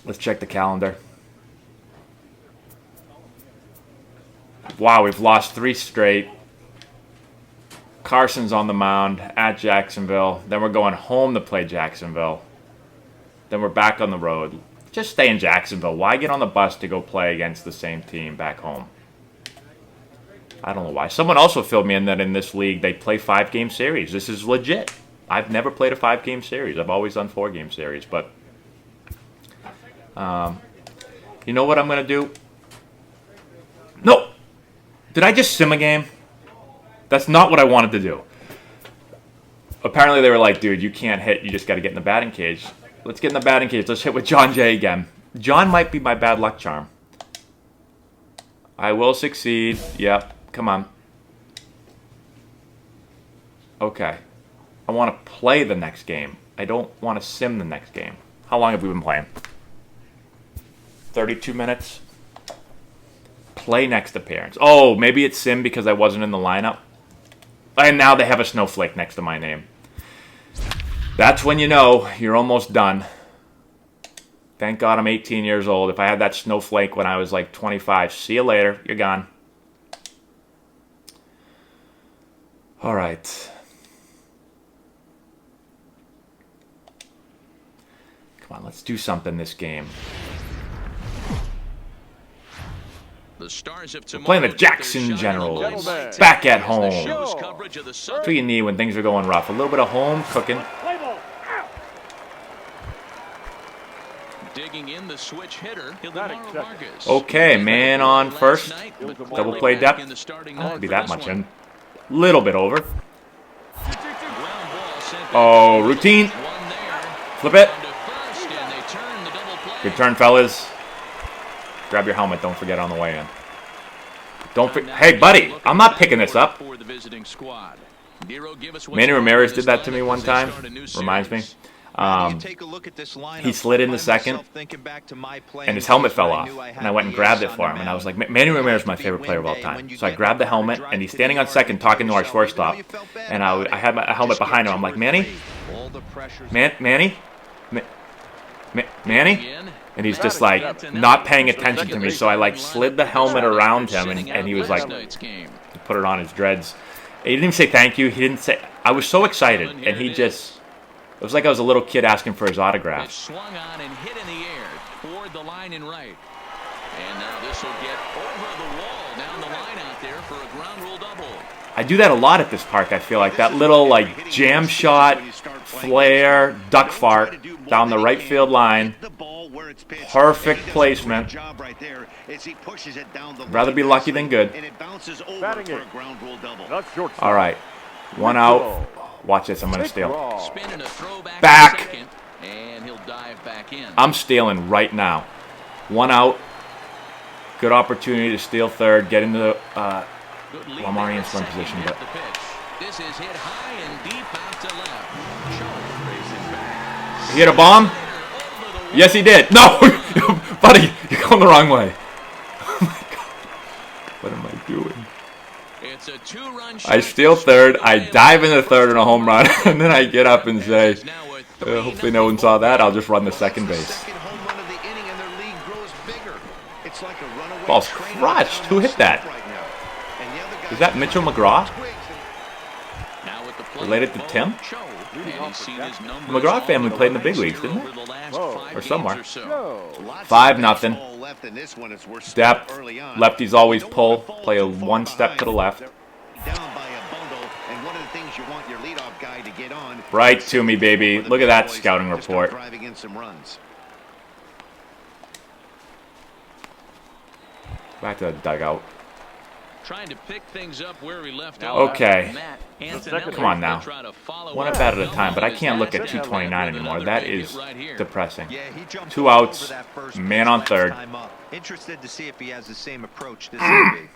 Speaker 2: Let's check the calendar. Wow, we've lost 3 straight. Carson's on the mound at Jacksonville. Then we're going home to play Jacksonville. Then we're back on the road. Just stay in Jacksonville. Why get on the bus to go play against the same team back home? I don't know why. Someone also filled me in that in this league they play 5-game series. This is legit. I've never played a 5-game series. I've always done 4-game series. But you know what I'm going to do? No! Did I just sim a game? That's not what I wanted to do. Apparently they were like, dude, you can't hit. You just got to get in the batting cage. Let's get in the batting cage. Let's hit with John Jay again. John might be my bad luck charm. I will succeed. Yep. Come on. Okay. I want to play the next game. I don't want to sim the next game. How long have we been playing? 32 minutes? Play next appearance. Oh, maybe it's sim because I wasn't in the lineup. And now they have a snowflake next to my name. That's when you know you're almost done. Thank God I'm 18 years old. If I had that snowflake when I was like 25, see you later. You're gone. All right. Come on, let's do something this game.
Speaker 4: The Stars of
Speaker 2: We're playing the Jackson Generals. Back at home. That's what you need when things are going rough. A little bit of home cooking.
Speaker 4: Digging in the switch hitter.
Speaker 2: Okay, man on first. Double play depth. Won't be that much in. Little bit over. Oh, routine. Flip it. Good turn, fellas. Grab your helmet. Don't forget on the way in. Hey, buddy. I'm not picking this up. Manny Ramirez did that to me one time. Reminds me. He slid in the second, and his helmet fell off. And I went and grabbed it for him. And I was like, Manny Ramirez is my favorite player of all time. So I grabbed the helmet, and he's standing on second talking to our shortstop. And I had my helmet behind him. I'm like, Manny? Manny? And he's just like not paying attention to me. So I like slid the helmet around him, and he was like, put it on his dreads. He didn't even say thank you. He didn't say. I was so excited, and he just. It was like I was a little kid asking for his autograph.
Speaker 4: Swung on and hit in the air toward the line and right. And now this will get over the wall down the line out there for a ground rule double.
Speaker 2: I do that a lot at this park. I feel like that little like jam shot, flare, duck fart down the right field line.
Speaker 6: where it's pitched.
Speaker 2: Perfect
Speaker 6: And he does a
Speaker 2: placement.
Speaker 6: great job right there as he pushes it down the
Speaker 2: Rather be
Speaker 6: line
Speaker 2: lucky than good.
Speaker 6: and it bounces over
Speaker 1: Batting
Speaker 6: for
Speaker 1: it.
Speaker 6: a ground rule double.
Speaker 1: Not shortstop.
Speaker 2: All right. One out. Watch this. I'm going to steal.
Speaker 4: Spinning a throwback
Speaker 2: Back.
Speaker 4: to second, and he'll dive back in.
Speaker 2: I'm stealing right now. One out. Good opportunity to steal third. Get into the...
Speaker 4: Good lead
Speaker 2: well, I'm already
Speaker 4: there
Speaker 2: in
Speaker 4: at
Speaker 2: scoring
Speaker 4: second
Speaker 2: position,
Speaker 4: at
Speaker 2: but...
Speaker 4: the pitch. This is hit high and deep out to left. Show racing back.
Speaker 2: He hit a bomb? Yes, he did. No! Buddy, you're going the wrong way. Oh, my God. What am I doing?
Speaker 4: It's a two-run
Speaker 2: I steal third. I dive into third in a home run. And then I get up and say, hopefully no one saw that. I'll just run the second base.
Speaker 6: Second home run of the inning and their lead grows bigger. It's like a runaway
Speaker 2: Ball's
Speaker 6: train
Speaker 2: crushed.
Speaker 6: down
Speaker 2: Who
Speaker 6: the
Speaker 2: hit that?
Speaker 6: slope right now. And the other guy
Speaker 2: Is that Mitchell McGraw?
Speaker 4: Now with the plate,
Speaker 2: Related to Tim?
Speaker 4: Show. And he's seen his numbers
Speaker 2: McGraw family
Speaker 4: all
Speaker 2: played in the big
Speaker 4: rise
Speaker 2: leagues,
Speaker 4: here
Speaker 2: didn't they?
Speaker 4: over the last
Speaker 1: Whoa.
Speaker 4: 5
Speaker 2: Or
Speaker 4: games
Speaker 2: somewhere.
Speaker 4: or so.
Speaker 6: Lots of
Speaker 2: 5-0.
Speaker 6: baseball left in this one as we're
Speaker 2: Step.
Speaker 6: stuck early on.
Speaker 2: Lefties always
Speaker 6: You don't
Speaker 2: pull.
Speaker 6: wanna fall
Speaker 2: Play a
Speaker 6: too far
Speaker 2: one step to the
Speaker 6: behind.
Speaker 2: left.
Speaker 6: They're down by a bundle, and one of the things you want your leadoff guy to get on.
Speaker 2: Right to me, baby.
Speaker 6: For the
Speaker 2: Look at
Speaker 6: big
Speaker 2: that
Speaker 6: boys
Speaker 2: scouting
Speaker 6: to start
Speaker 2: report.
Speaker 6: driving in some runs.
Speaker 2: Back to the dugout.
Speaker 4: Trying to pick things up where we left
Speaker 1: Now
Speaker 4: off.
Speaker 2: Okay.
Speaker 4: Matt
Speaker 1: second
Speaker 4: Antonelli
Speaker 2: Come on now.
Speaker 4: will try to follow
Speaker 2: One
Speaker 4: up.
Speaker 2: at bat at a time, but I
Speaker 4: His
Speaker 2: can't look at
Speaker 4: last
Speaker 2: 229
Speaker 4: with
Speaker 2: anymore.
Speaker 4: another
Speaker 2: That
Speaker 4: big
Speaker 2: is
Speaker 4: hit right here.
Speaker 2: depressing.
Speaker 5: Yeah, he jumped
Speaker 2: 2
Speaker 5: all over
Speaker 2: outs,
Speaker 5: that first
Speaker 2: man
Speaker 5: pitch
Speaker 2: on
Speaker 5: last
Speaker 2: third.
Speaker 5: time up. Interested to see if he has the same approach this inning.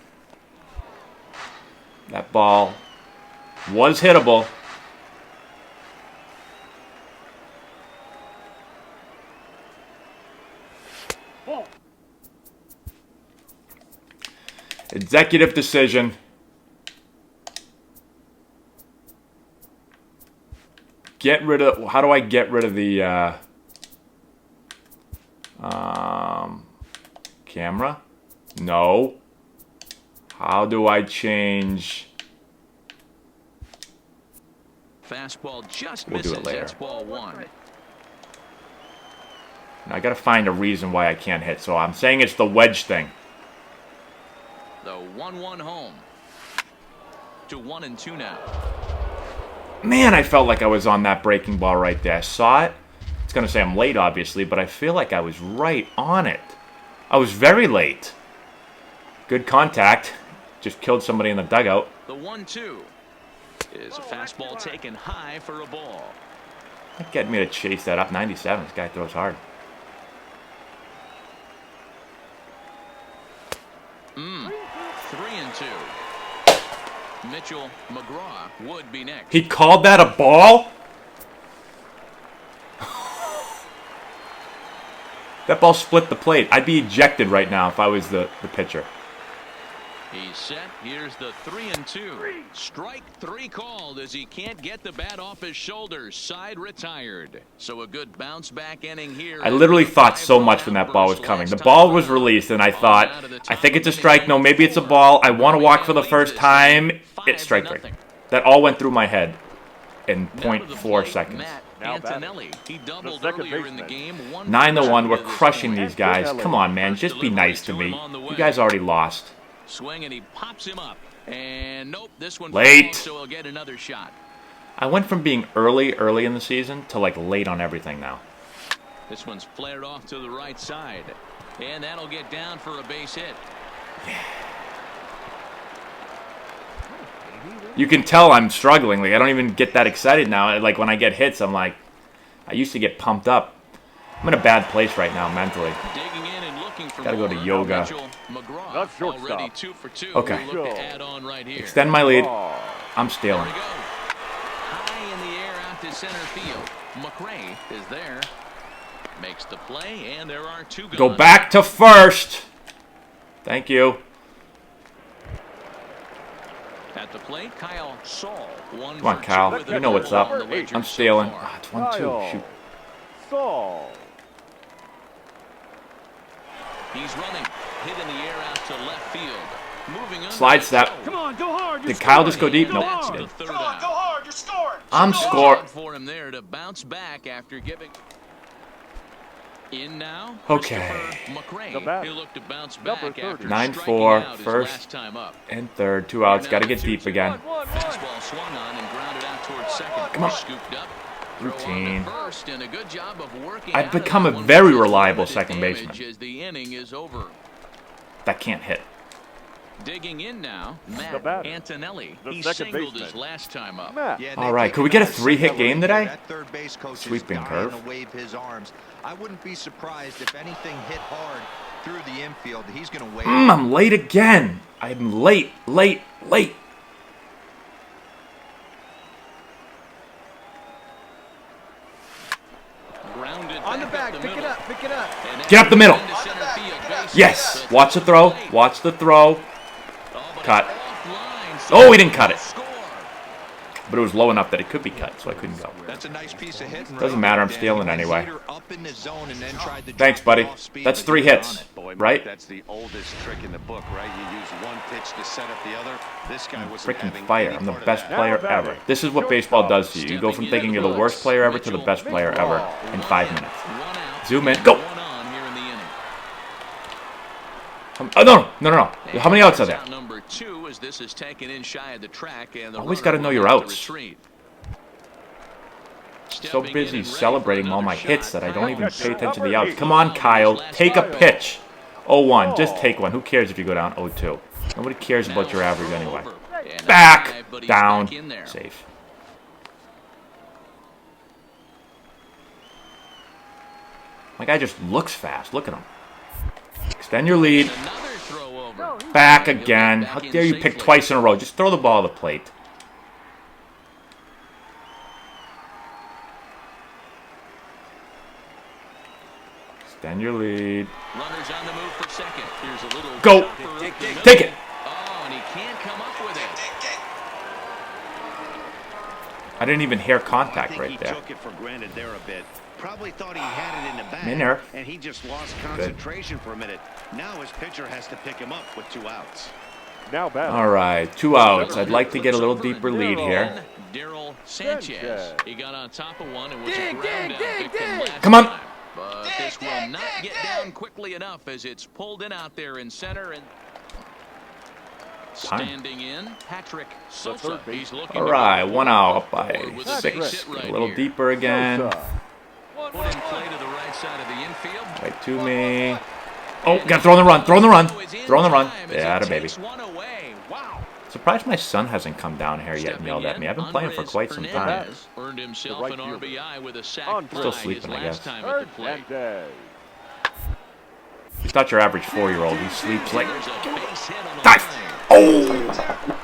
Speaker 2: That ball was hittable. Executive decision. Get rid of... How do I get rid of the... camera? No. How do I change...
Speaker 4: Fastball just
Speaker 2: We'll do
Speaker 4: misses.
Speaker 2: it later.
Speaker 4: It's ball one.
Speaker 2: Now, I got to find a reason why I can't hit. So I'm saying it's the wedge thing.
Speaker 4: The 1-1 home. To 1-2 now.
Speaker 2: Man, I felt like I was on that breaking ball right there. I saw it. It's going to say I'm late, obviously, but I feel like I was right on it. I was very late. Good contact. Just killed somebody in the dugout.
Speaker 4: The 1-2 is a fastball taken high for a ball.
Speaker 2: Not getting me to chase that up. 97. This guy throws hard.
Speaker 4: 3-2. Mitchell McGraw would be next.
Speaker 2: He called that a ball? That ball split the plate. I'd be ejected right now if I was the pitcher.
Speaker 4: He's set. Here's the 3-2. Strike three called as he can't get the bat off his shoulders. Side retired. So a good bounce back inning here.
Speaker 2: I literally thought so much when that ball was coming. The ball was released, and I thought, I think it's a strike. No, maybe it's a ball. I want to walk for the first time. It's strike three. That all went through my head in 0.4 seconds.
Speaker 4: Matt
Speaker 1: Now
Speaker 4: Antonelli. He doubled
Speaker 1: second
Speaker 4: earlier in the
Speaker 1: baseman.
Speaker 4: game.
Speaker 2: 9-1. We're crushing these guys. Come on, man. Just be nice to me. You guys already lost.
Speaker 4: Swing and he pops him up. And nope, this one
Speaker 2: Late.
Speaker 4: falls, so he'll get another shot.
Speaker 2: I went from being early in the season to like late on everything now.
Speaker 4: This one's flared off to the right side. And that'll get down for a base hit.
Speaker 2: You can tell I'm struggling. Like I don't even get that excited now. Like when I get hits, I'm like, I used to get pumped up. I'm in a bad place right now mentally.
Speaker 4: Digging in and looking for
Speaker 2: Gotta go to
Speaker 4: more.
Speaker 2: yoga.
Speaker 4: Mitchell McGraw
Speaker 1: Not shortstop.
Speaker 4: already 2 for 2.
Speaker 2: Okay.
Speaker 4: We'll look to add on right here.
Speaker 2: Extend my lead.
Speaker 1: Oh.
Speaker 2: I'm
Speaker 4: There
Speaker 2: stealing.
Speaker 4: we go. High in the air out to center field. McRae is there. Makes the play, and there are 2 gone.
Speaker 2: Go back to first. Thank you.
Speaker 4: At the plate, Kyle Saul.
Speaker 2: Come on, Kyle. You know what's up. I'm stealing. Ah, it's 1-2. Shoot.
Speaker 1: Saul.
Speaker 4: He's running. Hit in the air out to left field. Moving on.
Speaker 2: Slide step.
Speaker 1: Come on, go hard.
Speaker 2: Did Kyle just go deep?
Speaker 4: And
Speaker 2: Nope.
Speaker 4: that's
Speaker 2: he
Speaker 4: the
Speaker 2: didn't.
Speaker 4: third
Speaker 7: Come on, go
Speaker 4: out.
Speaker 7: hard, you're scoring.
Speaker 2: I'm
Speaker 4: Good
Speaker 2: scored.
Speaker 4: job for him there to bounce back after giving. In now,
Speaker 2: Okay.
Speaker 4: Christopher McRae.
Speaker 1: The bat.
Speaker 4: He'll look to bounce
Speaker 1: Number
Speaker 4: back
Speaker 1: 30.
Speaker 4: after
Speaker 2: 9-4,
Speaker 4: striking out his
Speaker 2: first.
Speaker 4: last time up.
Speaker 2: And third. 2 outs. Got to get deep again.
Speaker 4: Fastball swung on and grounded out towards second.
Speaker 2: Come on.
Speaker 4: Scooped up.
Speaker 2: Routine.
Speaker 4: First, and a good job of working
Speaker 2: I've
Speaker 4: out
Speaker 2: become
Speaker 4: of
Speaker 2: a
Speaker 4: that
Speaker 2: very
Speaker 4: one.
Speaker 2: reliable
Speaker 4: Limited
Speaker 2: second
Speaker 4: damage
Speaker 2: baseman.
Speaker 4: as the inning is over.
Speaker 2: That can't hit.
Speaker 4: Digging in now,
Speaker 1: The
Speaker 4: Matt
Speaker 1: batter.
Speaker 4: Antonelli.
Speaker 1: The
Speaker 4: He
Speaker 1: second
Speaker 4: singled
Speaker 1: baseman.
Speaker 4: his last time up.
Speaker 1: Matt.
Speaker 5: Yeah,
Speaker 2: All right, could we get a 3-hit game today?
Speaker 5: That third base coach
Speaker 2: Sweeping
Speaker 5: is dying
Speaker 2: curve.
Speaker 5: to wave his arms. I wouldn't be surprised if anything hit hard through the infield. He's going to wave.
Speaker 2: I'm late again. I'm late.
Speaker 4: Grounded
Speaker 5: On the back,
Speaker 4: up
Speaker 5: pick it
Speaker 4: middle.
Speaker 5: up, pick it up.
Speaker 4: And
Speaker 2: Get up the middle.
Speaker 4: into center field base.
Speaker 2: Yes.
Speaker 4: But
Speaker 2: Watch the throw. Watch the throw.
Speaker 4: Oh, but
Speaker 2: Cut.
Speaker 4: it's offline, so
Speaker 2: Oh, he didn't cut it.
Speaker 4: score.
Speaker 2: But it was low enough that it could be cut, so I couldn't go.
Speaker 5: That's a nice piece of hitting.
Speaker 2: Doesn't matter, I'm
Speaker 5: there.
Speaker 2: stealing
Speaker 5: He
Speaker 2: anyway.
Speaker 5: leader up in the zone and then tried to
Speaker 2: Thanks,
Speaker 5: drop
Speaker 2: buddy.
Speaker 5: it off speed,
Speaker 2: That's
Speaker 5: but
Speaker 2: 3
Speaker 5: he was
Speaker 2: hits,
Speaker 5: on it.
Speaker 6: Boy, Mike,
Speaker 2: right?
Speaker 6: that's the oldest trick in the book, right? You use one pitch to set up the other. This guy wasn't
Speaker 2: Freaking
Speaker 6: having
Speaker 2: fire.
Speaker 6: any
Speaker 2: I'm the
Speaker 6: part of
Speaker 2: best
Speaker 6: that.
Speaker 2: player
Speaker 1: Now
Speaker 2: ever. This is what baseball does to you. You go from
Speaker 4: Stepping
Speaker 2: thinking
Speaker 4: into
Speaker 2: you're the
Speaker 4: the
Speaker 2: worst
Speaker 4: box,
Speaker 2: player ever to the
Speaker 4: Mitchell.
Speaker 2: best player ever in 5
Speaker 4: One
Speaker 2: minutes.
Speaker 4: in, one out,
Speaker 2: Zoom in.
Speaker 4: and
Speaker 2: Go.
Speaker 4: one on here in the inning.
Speaker 2: Oh, no. How many outs are there?
Speaker 4: Out number 2 as this is taken in shy of the track, and the
Speaker 2: Always
Speaker 4: runner
Speaker 2: gotta know
Speaker 4: will
Speaker 2: your
Speaker 4: have to
Speaker 2: outs.
Speaker 4: retreat.
Speaker 2: So
Speaker 4: Stepping in
Speaker 2: busy
Speaker 4: and ready
Speaker 2: celebrating
Speaker 4: for
Speaker 2: all my
Speaker 4: another
Speaker 2: hits
Speaker 4: shot.
Speaker 2: that I don't even
Speaker 1: Kyle
Speaker 2: pay attention to the
Speaker 1: Kyle
Speaker 2: outs. Come on, Kyle. Take a pitch. 0-1. Just take one. Who cares if you go down 0-2? Nobody cares about your average anyway.
Speaker 4: And a
Speaker 2: Back.
Speaker 4: dive, but he's
Speaker 2: Down.
Speaker 4: back in there.
Speaker 2: Safe. My guy just looks fast. Look at him. Extend your lead.
Speaker 4: Another throw over.
Speaker 2: Back
Speaker 4: He'll get
Speaker 2: again.
Speaker 4: back
Speaker 2: How
Speaker 4: in
Speaker 2: dare you pick
Speaker 4: safely.
Speaker 2: twice in a row? Just throw the ball at the plate. Extend your lead.
Speaker 4: Runners on the move for second. Here's a little
Speaker 2: Go.
Speaker 4: chopper up the middle.
Speaker 2: Take it.
Speaker 4: Oh, and he can't come up with it.
Speaker 2: I didn't even hear
Speaker 6: I
Speaker 2: contact
Speaker 6: think
Speaker 2: right
Speaker 6: he
Speaker 2: there.
Speaker 6: took it for granted there a bit. Probably thought he had it in the bag,
Speaker 2: In there.
Speaker 6: and he just lost concentration for a minute. Now his pitcher has to pick him up with 2 outs.
Speaker 1: Now batting.
Speaker 2: All right, 2 outs. I'd like to get a little deeper lead here.
Speaker 4: Daryl Sanchez. He got on top of one and was a ground out victim last
Speaker 2: Come on.
Speaker 4: time. But this will not get down quickly enough as it's pulled in out there in center and standing in Patrick Sosa. He's looking
Speaker 2: All
Speaker 4: to
Speaker 2: right,
Speaker 4: go
Speaker 2: 1 out by
Speaker 4: forward with a base
Speaker 2: 6.
Speaker 4: hit right
Speaker 2: A little
Speaker 4: here.
Speaker 2: deeper again.
Speaker 4: Put in play to the right side of the infield.
Speaker 2: Right to me. Oh, gotta throw in the run. Throw in the run. Throw in the run. Yeah, baby.
Speaker 4: Wow.
Speaker 2: Surprised my son hasn't come down here yet and yelled at me. I've been playing for quite some time.
Speaker 4: Earned himself
Speaker 1: The right
Speaker 4: an
Speaker 1: fielder.
Speaker 4: RBI with a sac
Speaker 1: Andres.
Speaker 4: fly
Speaker 2: Still
Speaker 4: his
Speaker 2: sleeping, I
Speaker 4: last
Speaker 2: guess.
Speaker 4: time at the plate.
Speaker 1: Hernandez.
Speaker 2: He's not your average 4-year-old. He sleeps like...
Speaker 4: There's a base hit on the
Speaker 2: Dive!
Speaker 4: line.
Speaker 2: Oh!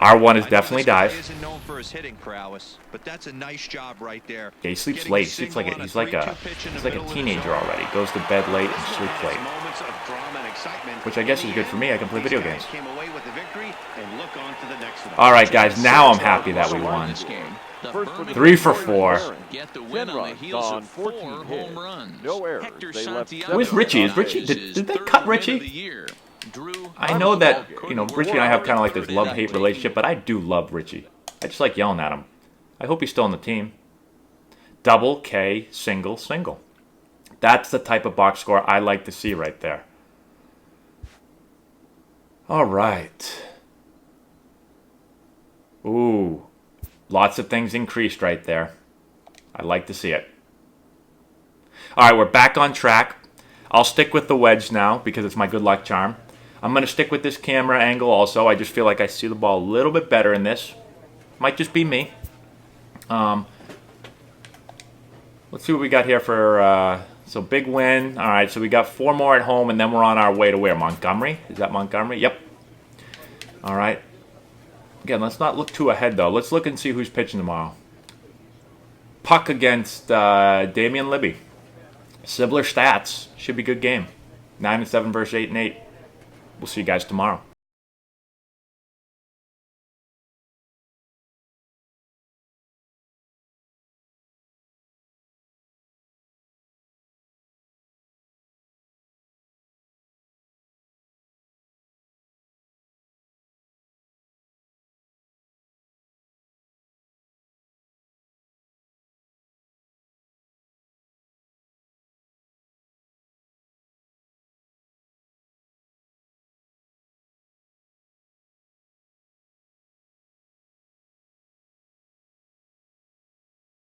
Speaker 2: R1 is definitely
Speaker 5: This guy
Speaker 2: dive.
Speaker 5: isn't known for his hitting prowess, but that's a nice job right there.
Speaker 2: Yeah, he sleeps
Speaker 5: Getting
Speaker 2: late.
Speaker 5: a
Speaker 2: He sleeps like
Speaker 5: single
Speaker 2: a,
Speaker 5: on
Speaker 2: he's like a
Speaker 5: 3-2 pitch in the
Speaker 2: he's like a
Speaker 5: middle of the
Speaker 2: teenager
Speaker 5: zone.
Speaker 2: already. Goes to bed late and sleeps late.
Speaker 6: Moments of drama and excitement.
Speaker 2: Which I guess
Speaker 6: In
Speaker 2: is
Speaker 6: the
Speaker 2: good for
Speaker 6: end,
Speaker 2: me. I can play
Speaker 6: these
Speaker 2: video
Speaker 6: guys
Speaker 2: games.
Speaker 6: Came away with the victory and look on to the next one.
Speaker 2: All right, guys. Now I'm happy that we won.
Speaker 4: This game. The
Speaker 1: First for
Speaker 4: Birmingham
Speaker 2: 3 for
Speaker 4: Pirates
Speaker 2: 4.
Speaker 4: Get the win on the
Speaker 1: runs
Speaker 4: heels
Speaker 1: on
Speaker 4: of 4
Speaker 1: 14
Speaker 4: home
Speaker 1: hits.
Speaker 4: runs.
Speaker 1: No errors.
Speaker 4: Hector
Speaker 1: They left
Speaker 4: Santiago
Speaker 2: Where's Richie? Is Richie-
Speaker 4: notches
Speaker 2: did
Speaker 4: his
Speaker 2: they
Speaker 4: third
Speaker 2: cut
Speaker 4: win
Speaker 2: Richie?
Speaker 4: of the year. Drew
Speaker 2: I know that,
Speaker 4: Couldn't
Speaker 2: you know,
Speaker 4: work
Speaker 2: Richie and I have
Speaker 4: out
Speaker 2: kind of like this
Speaker 4: in
Speaker 2: love-hate
Speaker 4: that
Speaker 2: relationship, but I do love Richie. I just like yelling at him. I hope he's still on the team. Double, K, single, single. That's the type of box score I like to see right there. All right. Ooh. Lots of things increased right there. I like to see it. All right, we're back on track. I'll stick with the wedge now because it's my good luck charm. I'm going to stick with this camera angle also. I just feel like I see the ball a little bit better in this. Might just be me. Let's see what we got here for... so big win. All right, so we got 4 more at home, and then we're on our way to where? Montgomery? Is that Montgomery? Yep. All right. Again, let's not look too ahead, though. Let's look and see who's pitching tomorrow. Puck against Damian Libby. Similar stats. Should be a good game. 9-7 versus 8-8. We'll see you guys tomorrow.